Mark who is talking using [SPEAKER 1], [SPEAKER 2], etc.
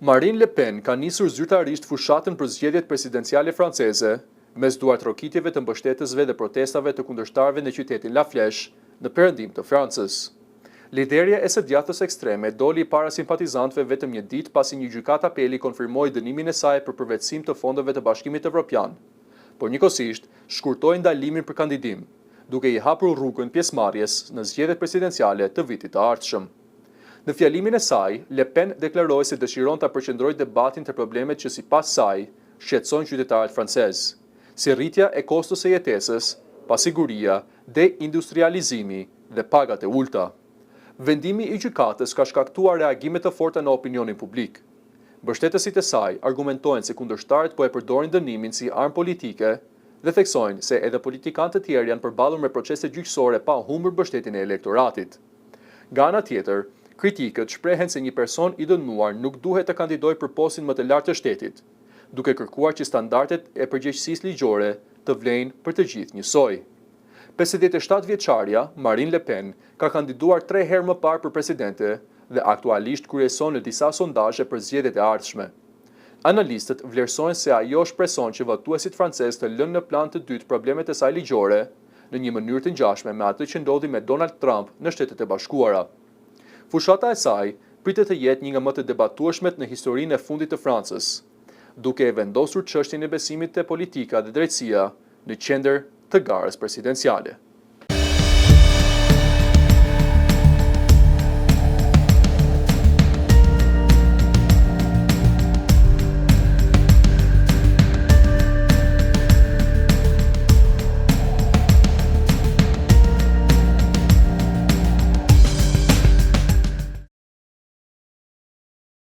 [SPEAKER 1] Marine Le Pen ka nisur zyrtarisht fushatën për zgjedhjet presidenciale franceze, mes duartrokitjeve të mbështetësve dhe protestave të kundërshtarëve në qytetin La Flèche, në perëndim të Francës. Liderja e së djathtës ekstreme doli para simpatizantëve vetëm një ditë pasi një gjykat apeli konfirmoi dënimin e saj për përvetësim të fondeve të Bashkimit Evropian, por njëkohësisht shkurtoi ndalimin për kandidim, duke i hapur rrugën pjesëmarrjes në zgjedhjet presidenciale të vitit të ardhshëm. Në fjalimin e saj, Le Pen deklaroi se dëshiron ta përqendrojë debatin te problemet që sipas saj shqetësojnë qytetarët francezë, si rritja e kostos së jetesës, pasiguria, deindustrializimi dhe pagat e ulta. Vendimi i gjykatës ka shkaktuar reagime të forta në opinionin publik. Mbështetësit e saj argumentojnë se kundërshtarët po e përdorin dënimin si armë politike dhe theksojnë se edhe politikanë të tjerë janë përballur me procese gjyqësore pa humbur mbështetjen e elektoratit. Nga ana tjetër, kritikët shprehen se një person i dënuar nuk duhet të kandidojë për postin më të lartë të shtetit, duke kërkuar që standardet e përgjegjësisë ligjore të vlejnë për të gjithë njësoj. 57 vjeçarja, Marine Le Pen, ka kandiduar 3 herë më parë për presidente dhe aktualisht kryeson në disa sondazhe për zgjedhjet e ardhshme. Analistët vlerësojnë se ajo shpreson që votuesit francezë të lënë në plan të dytë problemet e saj ligjore në një mënyrë të ngjashme me atë që ndodhi me Donald Trump në Shtetet e Bashkuara. Fushata e saj pritet të jetë një nga më të debatueshmet në historinë e fundit të Francës, duke e vendosur çështjen e besimit te politika dhe drejtësia në qendër të garës presidenciale.